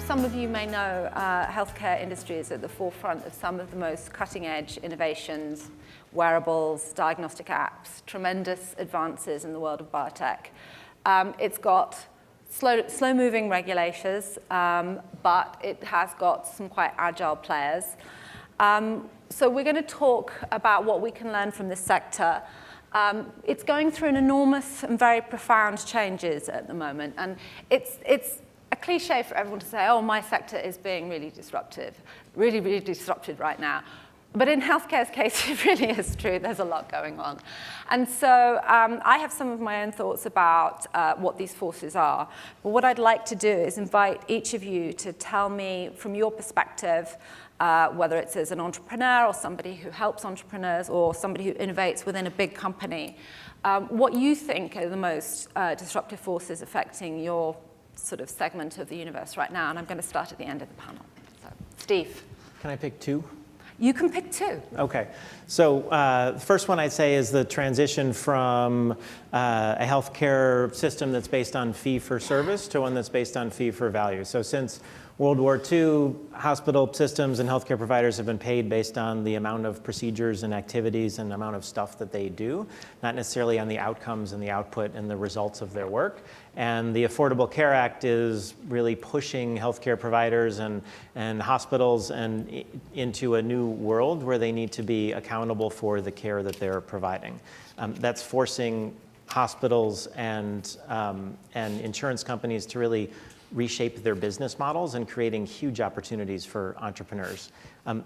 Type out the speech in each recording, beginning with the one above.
some of you may know, healthcare industry is at the forefront of some of the most cutting-edge innovations, wearables, diagnostic apps, tremendous advances in the world of biotech. It's got slow-moving regulators, but it has got some quite agile players. So we're going to talk about what we can learn from this sector. It's going through an enormous and very profound changes at the moment, and it's a cliche for everyone to say, oh, my sector is being really disruptive, really disrupted right now. But in healthcare's case, it really is true. There's a lot going on. And so I have some of my own thoughts about what these forces are. But what I'd like to do is invite each of you to tell me from your perspective, whether it's as an entrepreneur or somebody who helps entrepreneurs or somebody who innovates within a big company, what you think are the most disruptive forces affecting your sort of segment of the universe right now. And I'm going to start at the end of the panel. So, Steve. Can I pick two? You can pick two. Okay. So the first one I'd say is the transition from a healthcare system that's based on fee for service to one that's based on fee for value. So since World War II, hospital systems and healthcare providers have been paid based on the amount of procedures and activities and amount of stuff that they do, not necessarily on the outcomes and the output and the results of their work. And the Affordable Care Act is really pushing healthcare providers and hospitals into a new world where they need to be accountable for the care that they're providing. That's forcing hospitals and insurance companies to really reshape their business models and creating huge opportunities for entrepreneurs.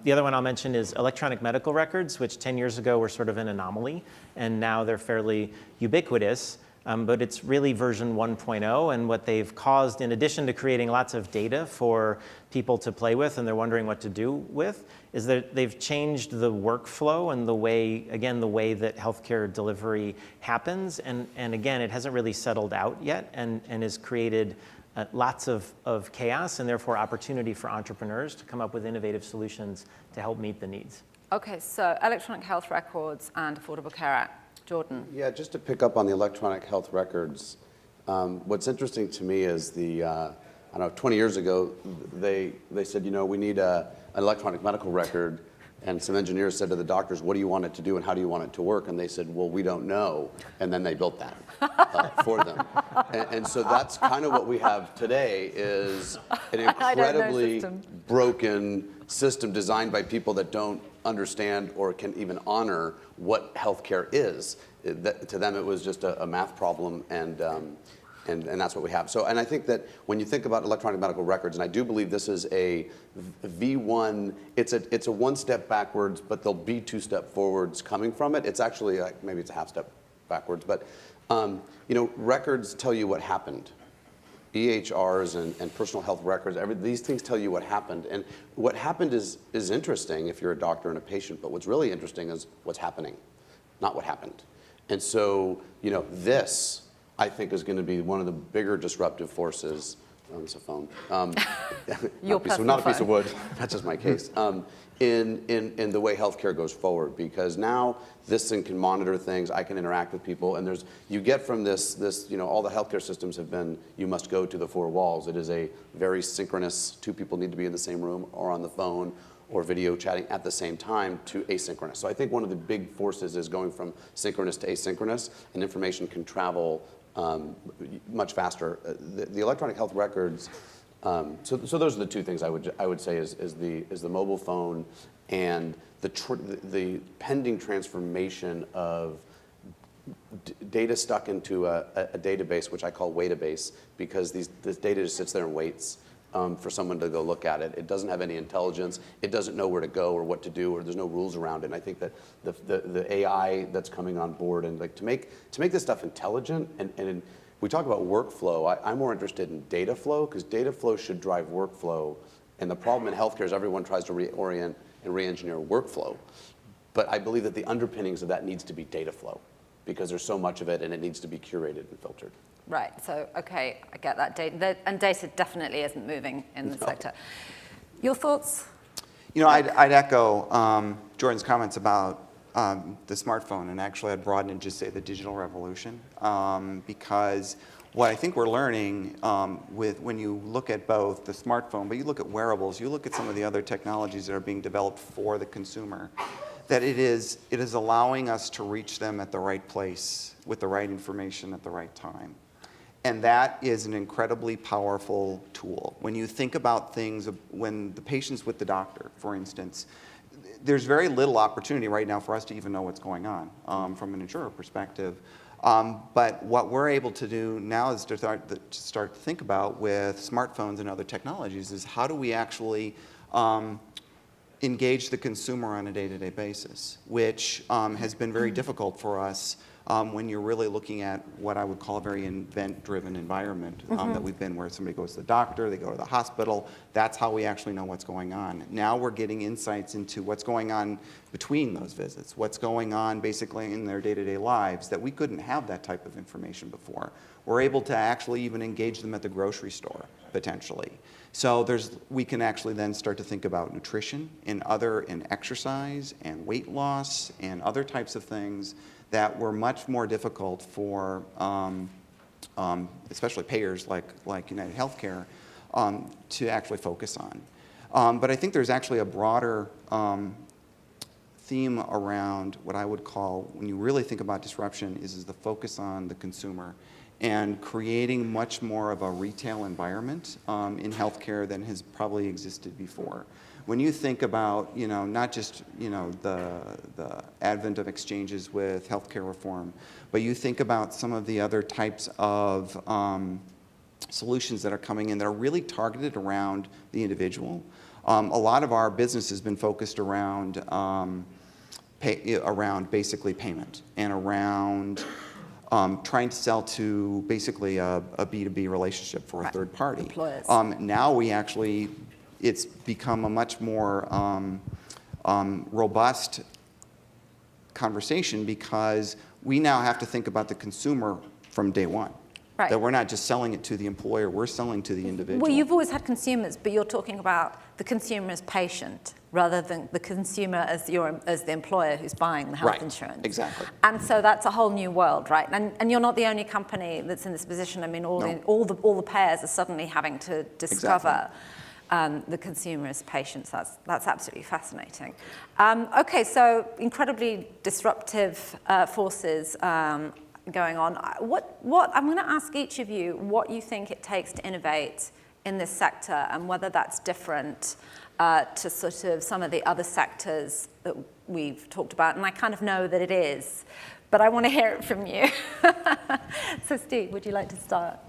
The other one I'll mention is electronic medical records, which 10 years ago were sort of an anomaly, and now they're fairly ubiquitous. But it's really version 1.0, and what they've caused, in addition to creating lots of data for people to play with and they're wondering what to do with, is that they've changed the workflow and the way that healthcare delivery happens. And again, it hasn't really settled out yet and has created lots of chaos and therefore opportunity for entrepreneurs to come up with innovative solutions to help meet the needs. Okay, so electronic health records and Affordable Care Act. Jordan. Yeah, just to pick up on the electronic health records, what's interesting to me is I don't know, 20 years ago, they said, we need an electronic medical record, and some engineers said to the doctors, what do you want it to do and how do you want it to work? And they said, well, we don't know, and then they built that for them. And so that's kind of what we have today is an incredibly broken system designed by people that don't understand or can even honor what healthcare is. To them, it was just a math problem, and that's what we have. So, and I think that when you think about electronic medical records, and I do believe this is a V1, it's a one step backwards, but there'll be two step forwards coming from it. It's actually like, maybe it's a half step backwards, but records tell you what happened. EHRs and personal health records, these things tell you what happened. And what happened is interesting if you're a doctor and a patient, but what's really interesting is what's happening, not what happened. And so, this, I think, is going to be one of the bigger disruptive forces. It's a phone. Not a piece of wood. That's just my case. In the way healthcare goes forward, because now this thing can monitor things. I can interact with people, and you get from this. All the healthcare systems have been. You must go to the four walls. It is a very synchronous. Two people need to be in the same room, or on the phone, or video chatting at the same time, to asynchronous. So I think one of the big forces is going from synchronous to asynchronous, and information can travel much faster. The electronic health records. So those are the two things I would say is the mobile phone and the pending transformation of data stuck into a database, which I call waitabase, because this data just sits there and waits for someone to go look at it. It doesn't have any intelligence. It doesn't know where to go or what to do, or there's no rules around it. And I think that the AI that's coming on board, and like to make this stuff intelligent, and we talk about workflow, I'm more interested in data flow, because data flow should drive workflow. And the problem in healthcare is everyone tries to reorient and re-engineer workflow. But I believe that the underpinnings of that needs to be data flow, because there's so much of it and it needs to be curated and filtered. Right, so, okay, I get that. And data definitely isn't moving in the sector. Your thoughts? I'd echo Jordan's comments about the smartphone, and actually I'd broaden and just say the digital revolution, because what I think we're learning when you look at both the smartphone, but you look at wearables, you look at some of the other technologies that are being developed for the consumer, that it is allowing us to reach them at the right place with the right information at the right time. And that is an incredibly powerful tool. When you think about things, when the patient's with the doctor, for instance, there's very little opportunity right now for us to even know what's going on from an insurer perspective. But what we're able to do now is to start to think about with smartphones and other technologies is how do we actually engage the consumer on a day-to-day basis, which has been very difficult for us when you're really looking at what I would call a very event-driven environment that we've been, where somebody goes to the doctor, they go to the hospital. That's how we actually know what's going on. Now we're getting insights into what's going on between those visits, what's going on basically in their day-to-day lives, that we couldn't have that type of information before. We're able to actually even engage them at the grocery store, potentially. So we can actually then start to think about nutrition and exercise and weight loss and other types of things that were much more difficult for especially payers like United Healthcare to actually focus on. But I think there's actually a broader theme around what I would call, when you really think about disruption, is the focus on the consumer and creating much more of a retail environment in healthcare than has probably existed before. When you think about, not just, the advent of exchanges with healthcare reform, but you think about some of the other types of solutions that are coming in that are really targeted around the individual. A lot of our business has been focused around basically payment and around trying to sell to basically a B2B relationship for a third party. Employers. Now it's become a much more robust conversation because we now have to think about the consumer from day one. Right. That we're not just selling it to the employer, we're selling to the individual. Well, you've always had consumers, but you're talking about the consumer as patient rather than the consumer as the employer who's buying the health insurance. Exactly. And so that's a whole new world, right? And you're not the only company that's in this position. I mean, all the payers are suddenly having to discover the consumer as patients. That's absolutely fascinating. Okay, so incredibly disruptive forces going on. What I'm going to ask each of you what you think it takes to innovate in this sector and whether that's different to sort of some of the other sectors that we've talked about. And I kind of know that it is, but I want to hear it from you. So Steve, would you like to start?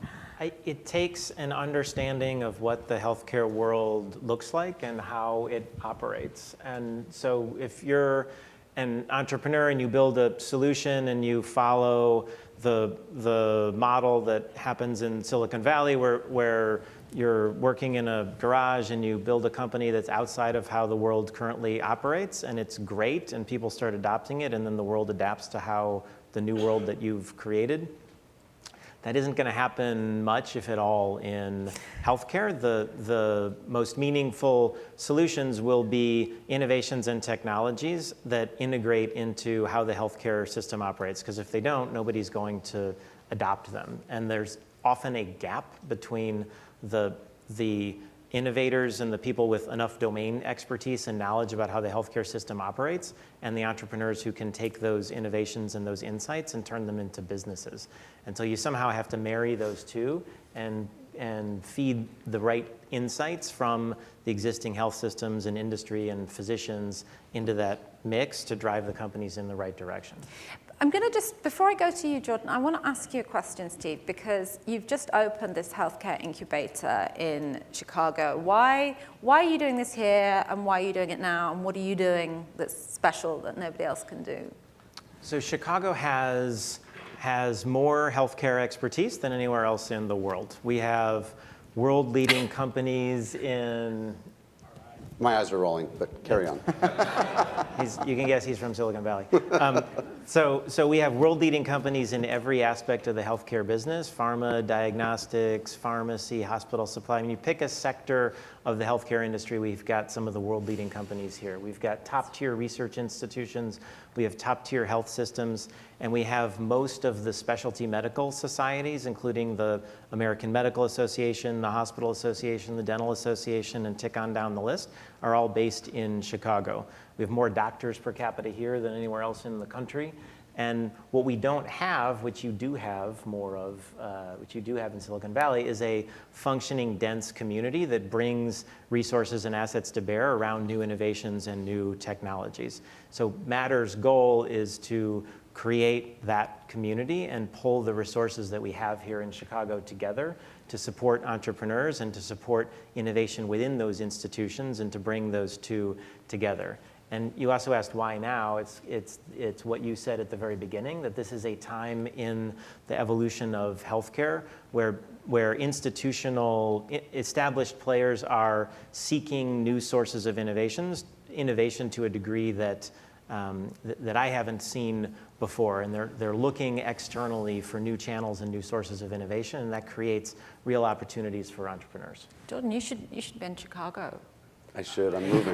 It takes an understanding of what the healthcare world looks like and how it operates. And so if you're an entrepreneur and you build a solution and you follow the model that happens in Silicon Valley where you're working in a garage and you build a company that's outside of how the world currently operates, and it's great and people start adopting it, and then the world adapts to how the new world that you've created. That isn't going to happen much, if at all, in healthcare. The most meaningful solutions will be innovations and technologies that integrate into how the healthcare system operates, because if they don't, nobody's going to adopt them. And there's often a gap between the innovators and the people with enough domain expertise and knowledge about how the healthcare system operates and the entrepreneurs who can take those innovations and those insights and turn them into businesses. And so you somehow have to marry those two and feed the right insights from the existing health systems and industry and physicians into that mix to drive the companies in the right direction. I'm going to before I go to you, Jordan, I want to ask you a question, Steve, because you've just opened this healthcare incubator in Chicago. Why are you doing this here, and why are you doing it now, and what are you doing that's special that nobody else can do? So Chicago has more healthcare expertise than anywhere else in the world. We have world-leading companies in... My eyes are rolling, but carry on. You can guess he's from Silicon Valley. So we have world-leading companies in every aspect of the healthcare business: pharma, diagnostics, pharmacy, hospital supply. I mean, you pick a sector of the healthcare industry, we've got some of the world-leading companies here. We've got top-tier research institutions, we have top-tier health systems, and we have most of the specialty medical societies, including the American Medical Association, the Hospital Association, the Dental Association, and tick on down the list, are all based in Chicago. We have more doctors per capita here than anywhere else in the country. And what we don't have, which you do have more of, which you do have in Silicon Valley, is a functioning, dense community that brings resources and assets to bear around new innovations and new technologies. So Matter's goal is to create that community and pull the resources that we have here in Chicago together to support entrepreneurs and to support innovation within those institutions and to bring those two together. And you also asked why now. It's what you said at the very beginning, that this is a time in the evolution of healthcare where institutional, established players are seeking new sources of innovation to a degree that that I haven't seen before, and they're looking externally for new channels and new sources of innovation, and that creates real opportunities for entrepreneurs. Jordan, you should be in Chicago. I should. I'm moving.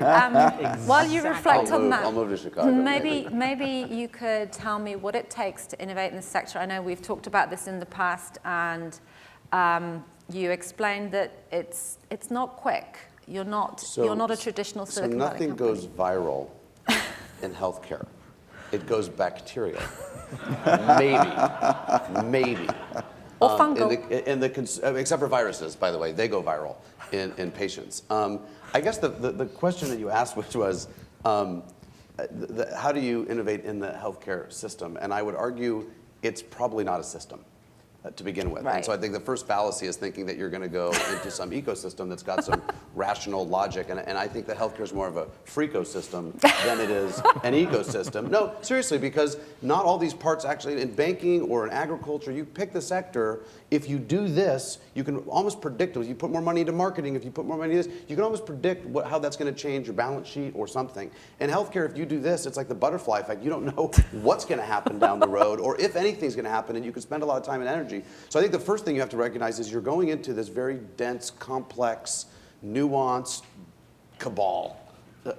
While you reflect on that, I'll move to Chicago. maybe you could tell me what it takes to innovate in this sector. I know we've talked about this in the past, and you explained that it's not quick. You're not a traditional Silicon Valley nothing company. goes viral in healthcare. It goes bacterial. Maybe. Or fungal. Except for viruses, by the way, they go viral in patients. I guess the question that you asked, which was, how do you innovate in the healthcare system? And I would argue it's probably not a system to begin with. Right. And so I think the first fallacy is thinking that you're going to go into some ecosystem that's got some rational logic. And I think that healthcare is more of a freakosystem than it is an ecosystem. No, seriously, because not all these parts actually, in banking or in agriculture, you pick the sector, if you do this, you can almost predict, if you put more money into marketing, if you put more money into this, you can almost predict how that's going to change your balance sheet or something. In healthcare, if you do this, it's like the butterfly effect. You don't know what's going to happen down the road or if anything's going to happen, and you can spend a lot of time and energy. So I think the first thing you have to recognize is you're going into this very dense, complex, nuanced cabal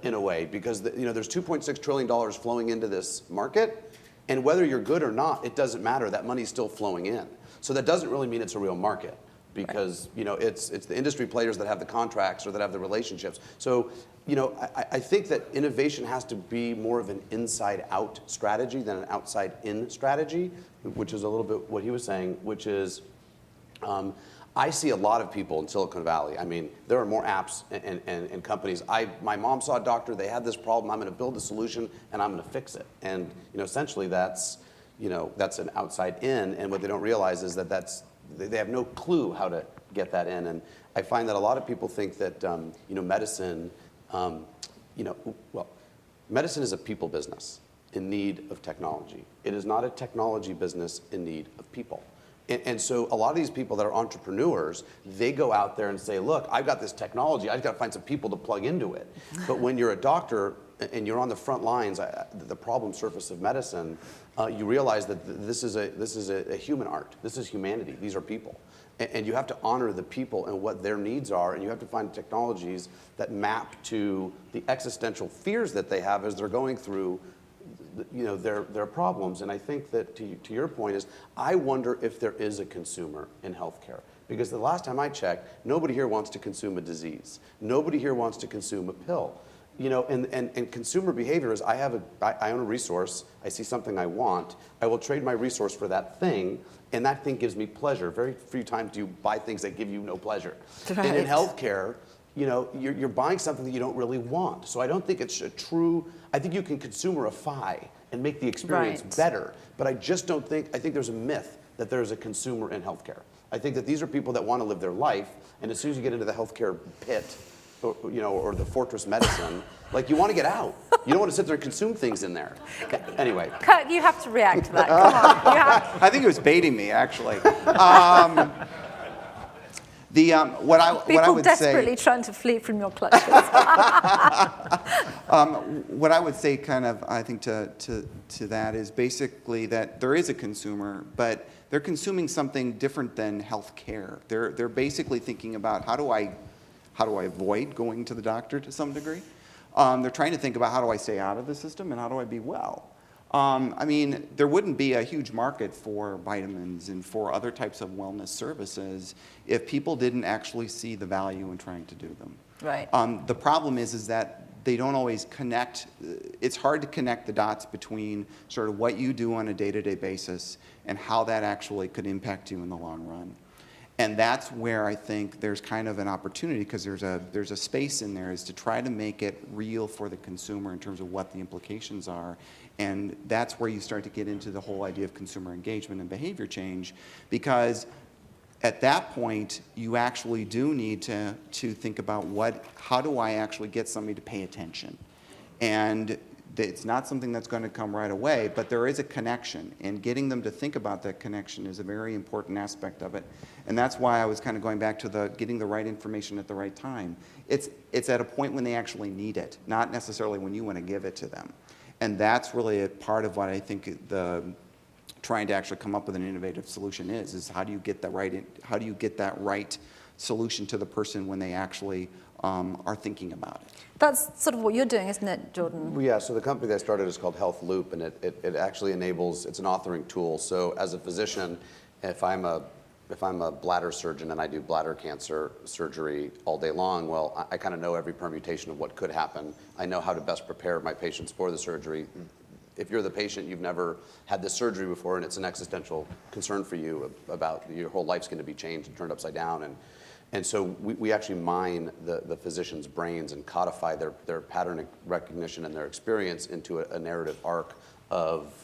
in a way, because there's $2.6 trillion flowing into this market, and whether you're good or not, it doesn't matter. That money's still flowing in. So that doesn't really mean it's a real market, because it's the industry players that have the contracts or that have the relationships. So I think that innovation has to be more of an inside-out strategy than an outside-in strategy, which is a little bit what he was saying, which is I see a lot of people in Silicon Valley. I mean, there are more apps and companies. My mom saw a doctor, they had this problem, I'm going to build a solution and I'm going to fix it. And essentially that's an outside in, and what they don't realize is that they have no clue how to get that in. And I find that a lot of people think that medicine, medicine is a people business in need of technology. It is not a technology business in need of people. And so a lot of these people that are entrepreneurs, they go out there and say, look, I've got this technology, I've got to find some people to plug into it. But when you're a doctor and you're on the front lines, the problem surface of medicine, you realize that this is a human art. This is humanity. These are people. And you have to honor the people and what their needs are, and you have to find technologies that map to the existential fears that they have as they're going through their problems. And I think that to your point is, I wonder if there is a consumer in healthcare. Because the last time I checked, nobody here wants to consume a disease. Nobody here wants to consume a pill. And consumer behavior is, I own a resource, I see something I want, I will trade my resource for that thing, and that thing gives me pleasure. Very few times do you buy things that give you no pleasure. Right. And in healthcare, you're buying something that you don't really want. So I don't think it's I think you can consumerify and make the experience better, but I think there's a myth that there's a consumer in healthcare. I think that these are people that want to live their life, and as soon as you get into the healthcare pit, or the fortress medicine, you want to get out. You don't want to sit there and consume things in there. Anyway. Kirk, you have to react to that. Come on. I think it was baiting me, actually. What I People would desperately say, trying to flee from your clutches. what I would say, kind of, I think to that is basically that there is a consumer, but they're consuming something different than healthcare. They're basically thinking about how do I avoid going to the doctor to some degree. They're trying to think about how do I stay out of the system and how do I be well. I mean, there wouldn't be a huge market for vitamins and for other types of wellness services if people didn't actually see the value in trying to do them. Right. The problem is that they don't always connect. It's hard to connect the dots between sort of what you do on a day-to-day basis and how that actually could impact you in the long run. And that's where I think there's kind of an opportunity, because there's a space in there, is to try to make it real for the consumer in terms of what the implications are. And that's where you start to get into the whole idea of consumer engagement and behavior change, because at that point, you actually do need to think about how do I actually get somebody to pay attention? And it's not something that's going to come right away, but there is a connection, and getting them to think about that connection is a very important aspect of it. And that's why I was kind of going back to getting the right information at the right time. It's at a point when they actually need it, not necessarily when you want to give it to them. And that's really a part of what I think trying to actually come up with an innovative solution is how do you get that right solution to the person when they actually are thinking about it. That's sort of what you're doing, isn't it, Jordan? Well, yeah, so the company that I started is called HealthLoop, and it actually enables, it's an authoring tool. So as a physician, if I'm a bladder surgeon and I do bladder cancer surgery all day long, well, I kind of know every permutation of what could happen. I know how to best prepare my patients for the surgery. If you're the patient, you've never had this surgery before, and it's an existential concern for you about your whole life's going to be changed and turned upside down. And so we actually mine the physician's brains and codify their pattern recognition and their experience into a narrative arc of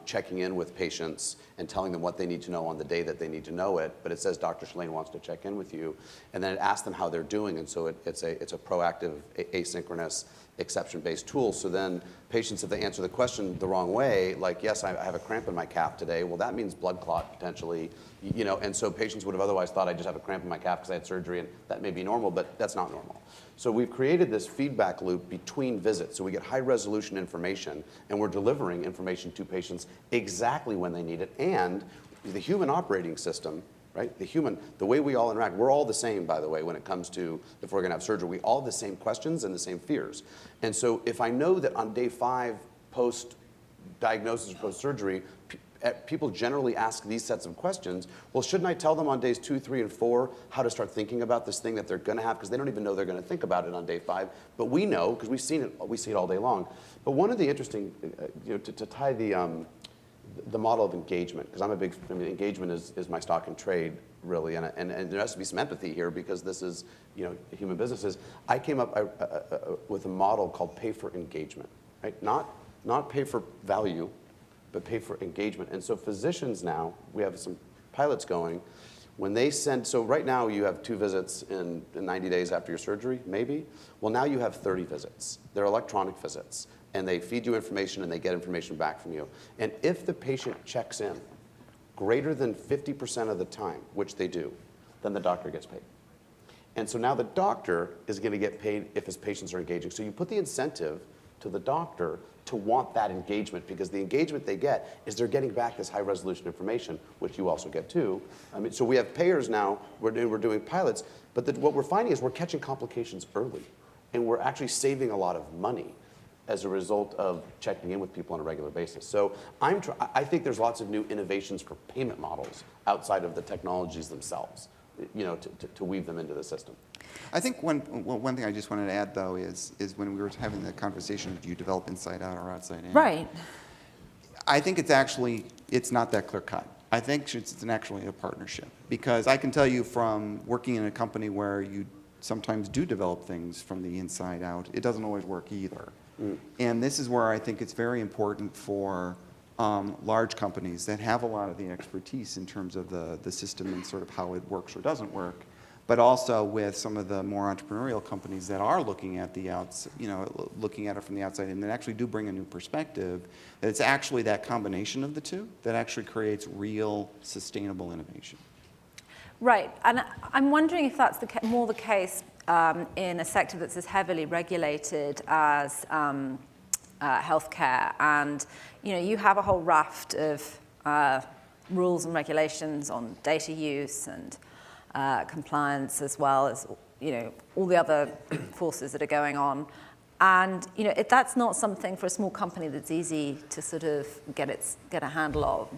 checking in with patients and telling them what they need to know on the day that they need to know it. But it says Dr. Shlain wants to check in with you, and then it asks them how they're doing. And so it's a proactive, asynchronous, exception-based tool. So then patients, if they answer the question the wrong way, like, yes, I have a cramp in my calf today, well, that means blood clot potentially, and so patients would have otherwise thought I just have a cramp in my calf because I had surgery, and that may be normal, but that's not normal. So we've created this feedback loop between visits, so we get high-resolution information, and we're delivering information to patients exactly when they need it, and the human operating system, right? The way we all interact, we're all the same, by the way, when it comes to if we're going to have surgery. We all have the same questions and the same fears. And so if I know that on day 5 post-diagnosis or post-surgery, people generally ask these sets of questions, well, shouldn't I tell them on days 2, 3, and 4 how to start thinking about this thing that they're going to have? Because they don't even know they're going to think about it on day 5. But we know, because we see it all day long. But one of the interesting, to tie the model of engagement, because engagement is my stock in trade, really, and there has to be some empathy here because this is, human businesses. I came up with a model called pay for engagement, right? Not pay for value, but pay for engagement. And so physicians now, we have some pilots going, when they send, so right now you have 2 visits in 90 days after your surgery, maybe. Well, now you have 30 visits. They're electronic visits. And they feed you information and they get information back from you. And if the patient checks in greater than 50% of the time, which they do, then the doctor gets paid. And so now the doctor is going to get paid if his patients are engaging. So you put the incentive to the doctor to want that engagement, because the engagement they get is they're getting back this high resolution information, which you also get too. So we have payers now, we're doing pilots, but what we're finding is we're catching complications early, and we're actually saving a lot of money as a result of checking in with people on a regular basis. So I think there's lots of new innovations for payment models outside of the technologies themselves, to weave them into the system. I think one thing I just wanted to add, though, is when we were having the conversation, do you develop inside out or outside in? Right. I think it's not that clear cut. I think it's actually a partnership, because I can tell you from working in a company where you sometimes do develop things from the inside out, it doesn't always work either. And this is where I think it's very important for large companies that have a lot of the expertise in terms of the system and sort of how it works or doesn't work, but also with some of the more entrepreneurial companies that are looking at looking at it from the outside and that actually do bring a new perspective, that it's actually that combination of the two that actually creates real sustainable innovation. Right, and I'm wondering if that's more the case in a sector that's as heavily regulated as healthcare, and you have a whole raft of rules and regulations on data use and compliance, as well as all the other forces that are going on. And that's not something for a small company that's easy to sort of get a handle of.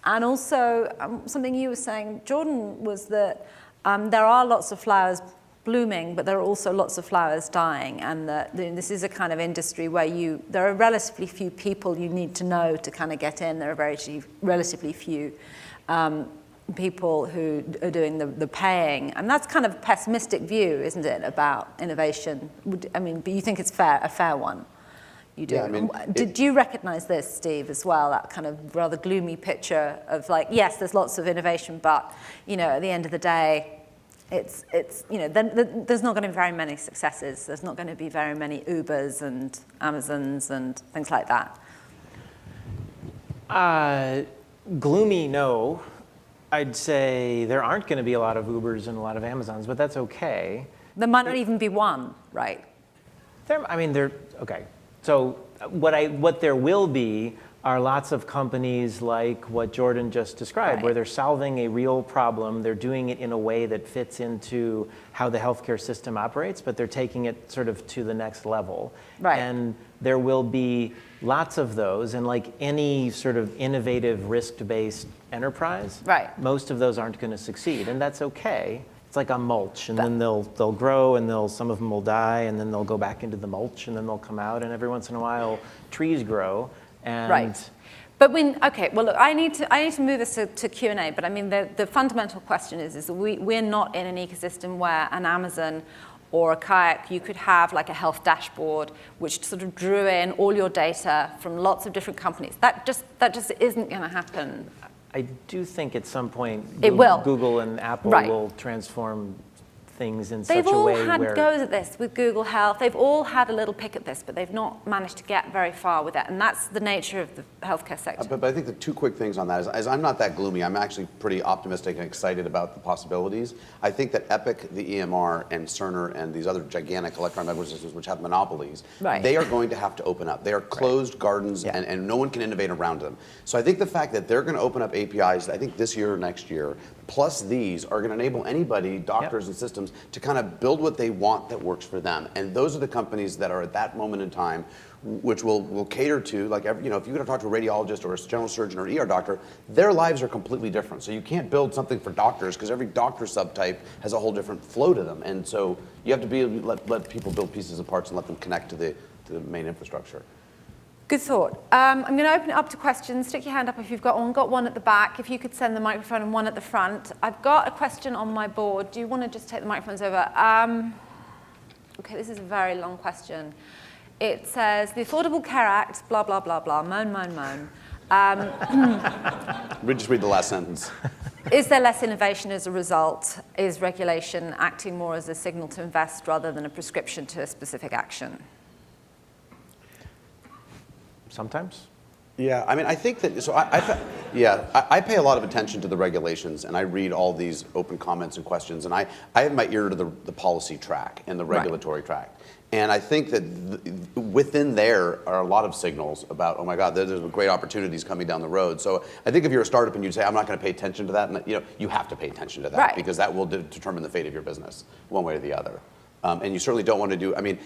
And also, something you were saying, Jordan, was that there are lots of flowers blooming, but there are also lots of flowers dying, and that this is a kind of industry where there are relatively few people you need to know to kind of get in. There are relatively few people who are doing the paying, and that's kind of a pessimistic view, isn't it, about innovation? But you think it's a fair one? You do. Yeah, Did you recognize this, Steve, as well? That kind of rather gloomy picture of yes, there's lots of innovation, but at the end of the day, it's there's not going to be very many successes. There's not going to be very many Ubers and Amazons and things like that. Gloomy, no. I'd say there aren't going to be a lot of Ubers and a lot of Amazons, but that's okay. There might not even be one, right? Okay. So what there will be are lots of companies like what Jordan just described, Right. where they're solving a real problem. They're doing it in a way that fits into how the healthcare system operates, but they're taking it sort of to the next level. Right. And there will be lots of those, and like any sort of innovative risk-based enterprise, Right. most of those aren't going to succeed, and that's okay. It's like a mulch, and then they'll grow, and some of them will die, and then they'll go back into the mulch, and then they'll come out, and every once in a while, trees grow. And right. But look, I need to move this to Q&A, but the fundamental question is that we're not in an ecosystem where an Amazon or a Kayak, you could have like a health dashboard which sort of drew in all your data from lots of different companies. That just isn't going to happen. I do think at some point It will. Google and Apple Right. will transform things in They've such a all way had where goes at this with Google Health. They've all had a little pick at this, but they've not managed to get very far with it. And that's the nature of the healthcare sector. But I think the two quick things on that is I'm not that gloomy. I'm actually pretty optimistic and excited about the possibilities. I think that Epic, the EMR, and Cerner, and these other gigantic electronic medical systems which have monopolies, Right. they are going to have to open up. They are closed gardens, Yeah. and no one can innovate around them. So I think the fact that they're going to open up APIs, I think this year or next year, plus these are going to enable anybody, doctors and systems, to kind of build what they want that works for them. And those are the companies that are at that moment in time which will cater to, like, if you're going to talk to a radiologist or a general surgeon or an ER doctor, their lives are completely different. So you can't build something for doctors because every doctor subtype has a whole different flow to them. And so you have to be able to let people build pieces of parts and let them connect to the main infrastructure. Good thought. I'm going to open it up to questions. Stick your hand up if you've got one. Got one at the back. If you could send the microphone and one at the front. I've got a question on my board. Do you want to just take the microphones over? Okay, this is a very long question. It says, the Affordable Care Act, blah, blah, blah, blah, moan, moan, moan. Just read the last sentence. Is there less innovation as a result? Is regulation acting more as a signal to invest rather than a prescription to a specific action? sometimes. Yeah, I mean, I think that, so I pay a lot of attention to the regulations, and I read all these open comments and questions, and I have my ear to the policy track and the regulatory track. And I think that within there are a lot of signals about, oh my God, there's great opportunities coming down the road. So I think if you're a startup and you say, I'm not going to pay attention to that, and, you have to pay attention to that because that will determine the fate of your business one way or the other. And you certainly don't want to do, I mean,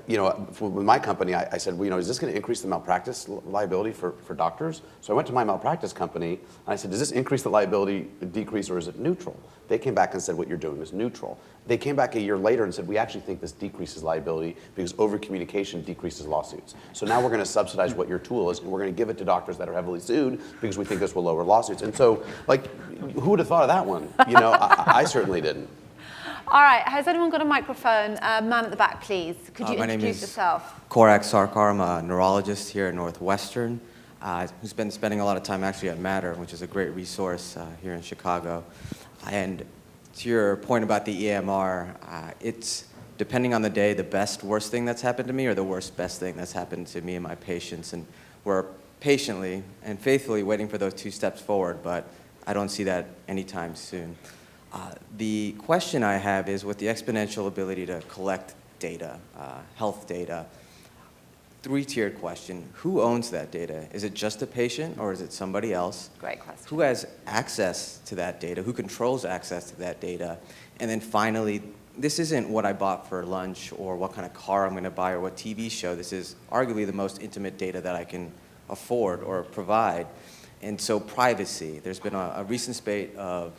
with my company, I said, well, is this going to increase the malpractice liability for doctors? So I went to my malpractice company, and I said, does this increase the liability, decrease, or is it neutral? They came back and said, what you're doing is neutral. They came back a year later and said, we actually think this decreases liability because over-communication decreases lawsuits. So now we're going to subsidize what your tool is, and we're going to give it to doctors that are heavily sued because we think this will lower lawsuits. And so, who would have thought of that one? I certainly didn't. All right, has anyone got a microphone? Man at the back, please. Could you introduce yourself? Korak Sarkar. I'm a neurologist here at Northwestern who's been spending a lot of time actually at Matter, which is a great resource here in Chicago. And to your point about the EMR, it's, depending on the day, the best worst thing that's happened to me or the worst best thing that's happened to me and my patients. And we're patiently and faithfully waiting for those 2 steps forward, but I don't see that anytime soon. The question I have is, with the exponential ability to collect data, health data, three-tiered question: who owns that data? Is it just the patient, or is it somebody else? Great question. Who has access to that data? Who controls access to that data? And then finally, this isn't what I bought for lunch or what kind of car I'm going to buy or what TV show. This is arguably the most intimate data that I can afford or provide. And so privacy, there's been a recent spate of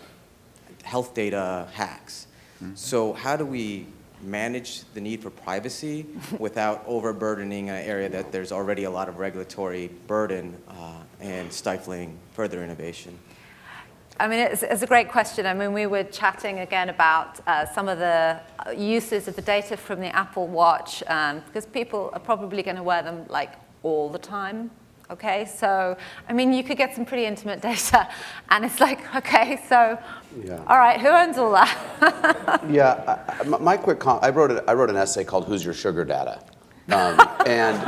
health data hacks. So how do we manage the need for privacy without overburdening an area that there's already a lot of regulatory burden and stifling further innovation? I mean, it's a great question. I mean, we were chatting again about some of the uses of the data from the Apple Watch, because people are probably going to wear them like all the time. Okay, so I mean, you could get some pretty intimate data, and it's like, okay, so all right, who owns all that? Yeah, my quick I wrote an essay called "Who's Your Sugar Data," and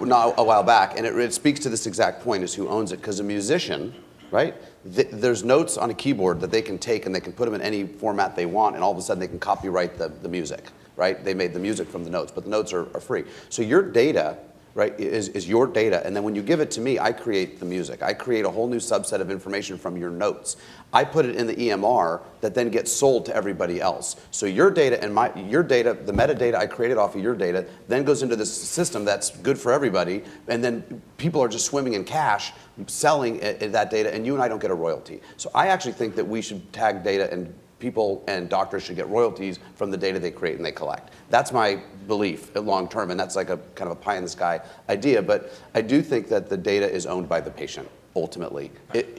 not a while back, and it speaks to this exact point: is who owns it? Because a musician, right? There's notes on a keyboard that they can take and they can put them in any format they want, and all of a sudden they can copyright the music, right? They made the music from the notes, but the notes are free. So your data, right, is your data, and then when you give it to me, I create the music. I create a whole new subset of information from your notes. I put it in the EMR that then gets sold to everybody else. So your data and your data, the metadata I created off of your data, then goes into this system that's good for everybody, and then people are just swimming in cash, selling that data, and you and I don't get a royalty. So I actually think that we should tag data, and people and doctors should get royalties from the data they create and they collect. That's my belief long term, and that's like a kind of a pie in the sky idea, but I do think that the data is owned by the patient, ultimately.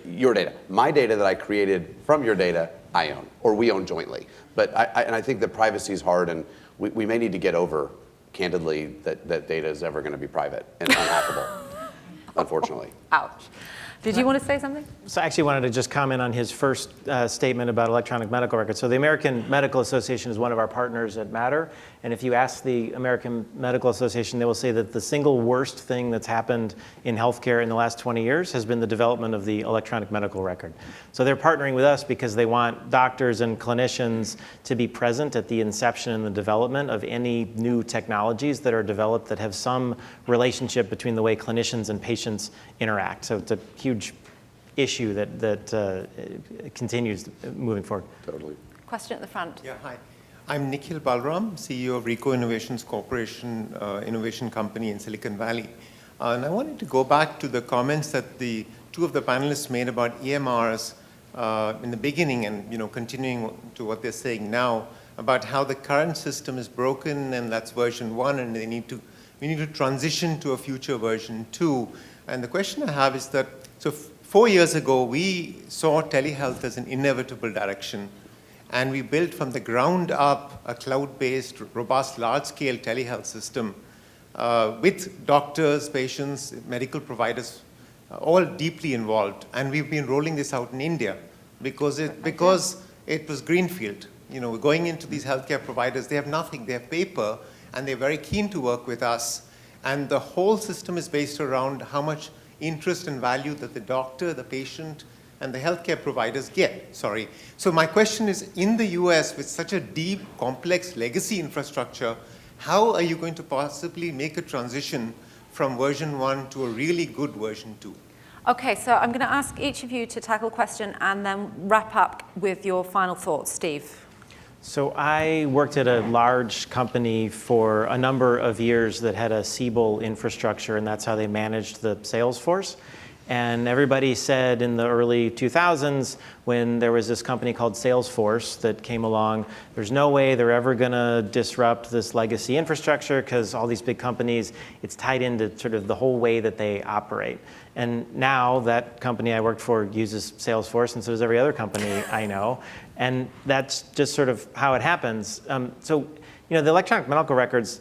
Your data. My data that I created from your data, I own, or we own jointly. But I think that privacy is hard, and we may need to get over, candidly, that data is ever going to be private and unhackable, unfortunately. Ouch. Did you want to say something? So I actually wanted to just comment on his first statement about electronic medical records. So the American Medical Association is one of our partners at Matter. And if you ask the American Medical Association, they will say that the single worst thing that's happened in healthcare in the last 20 years has been the development of the electronic medical record. So they're partnering with us because they want doctors and clinicians to be present at the inception and the development of any new technologies that are developed that have some relationship between the way clinicians and patients interact. So it's a huge issue that continues moving forward. Totally. Question at the front. Yeah, hi. I'm Nikhil Balram, CEO of Rico Innovations Corporation, innovation company in Silicon Valley. And I wanted to go back to the comments that the two of the panelists made about EMRs in the beginning, and continuing to what they're saying now about how the current system is broken, and that's version 1, and we need to transition to a future version 2. And the question I have is that, so 4 years ago, we saw telehealth as an inevitable direction. And we built from the ground up a cloud-based, robust, large-scale telehealth system with doctors, patients, medical providers, all deeply involved. And we've been rolling this out in India because it was greenfield. We're going into these healthcare providers. They have nothing. They have paper, and they're very keen to work with us. And the whole system is based around how much interest and value that the doctor, the patient, and the healthcare providers get. So my question is, in the US, with such a deep, complex legacy infrastructure, how are you going to possibly make a transition from version 1 to a really good version 2? Okay, so I'm going to ask each of you to tackle a question and then wrap up with your final thoughts. Steve. So I worked at a large company for a number of years that had a Siebel infrastructure, and that's how they managed the sales force. And everybody said in the early 2000s, when there was this company called Salesforce that came along, there's no way they're ever going to disrupt this legacy infrastructure because all these big companies, it's tied into sort of the whole way that they operate. And now that company I worked for uses Salesforce, and so does every other company I know. And that's just sort of how it happens. So, the electronic medical records,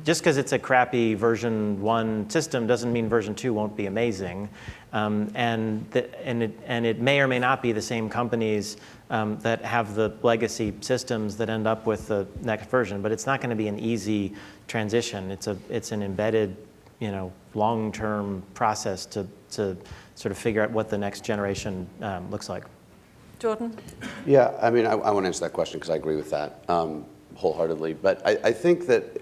just because it's a crappy version 1 system doesn't mean version 2 won't be amazing, and it may or may not be the same companies that have the legacy systems that end up with the next version. But it's not going to be an easy transition. It's an embedded long-term process to sort of figure out what the next generation looks like. Jordan? Yeah, I mean, I want to answer that question because I agree with that wholeheartedly. But I think that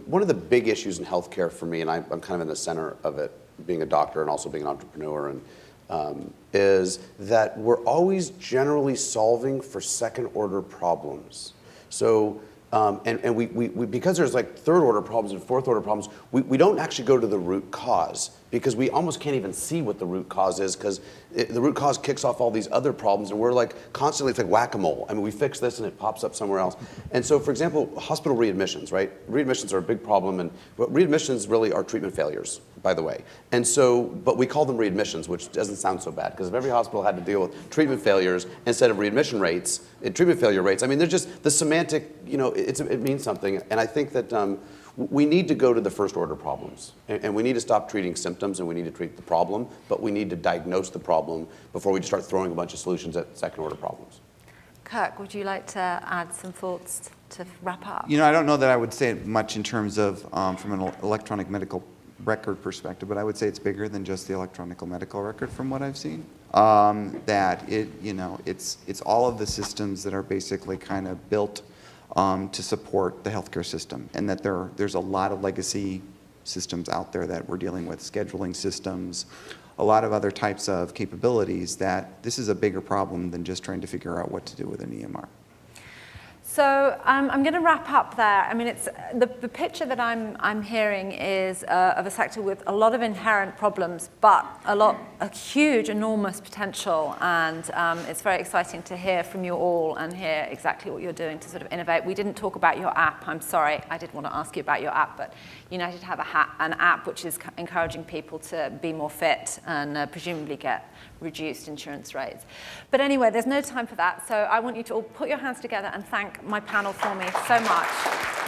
one of the big issues in healthcare for me, and I'm kind of in the center of it, being a doctor and also being an entrepreneur, and is that we're always generally solving for second-order problems. So, and we because there's like third-order problems and fourth-order problems, we don't actually go to the root cause because we almost can't even see what the root cause is because the root cause kicks off all these other problems, and we're like constantly, it's like whack-a-mole. I mean, we fix this and it pops up somewhere else. And so, for example, hospital readmissions, right? Readmissions are a big problem, and readmissions really are treatment failures, by the way. And so, but we call them readmissions, which doesn't sound so bad, because if every hospital had to deal with treatment failures instead of readmission rates, treatment failure rates, I mean, they're just the semantic, it means something. And I think that we need to go to the first order problems, and we need to stop treating symptoms, and we need to treat the problem, but we need to diagnose the problem before we just start throwing a bunch of solutions at second order problems. Kirk, would you like to add some thoughts to wrap up? I don't know that I would say much in terms of from an electronic medical record perspective, but I would say it's bigger than just the electronic medical record from what I've seen. That it's all of the systems that are basically kind of built to support the healthcare system, and that there's a lot of legacy systems out there that we're dealing with, scheduling systems, a lot of other types of capabilities, that this is a bigger problem than just trying to figure out what to do with an EMR. So I'm going to wrap up there. I mean, it's the picture that I'm hearing is of a sector with a lot of inherent problems, but a huge, enormous potential. And it's very exciting to hear from you all and hear exactly what you're doing to sort of innovate. We didn't talk about your app. I'm sorry, I did want to ask you about your app, but United have an app which is encouraging people to be more fit and presumably get reduced insurance rates. But anyway, there's no time for that. So I want you to all put your hands together and thank my panel for me so much.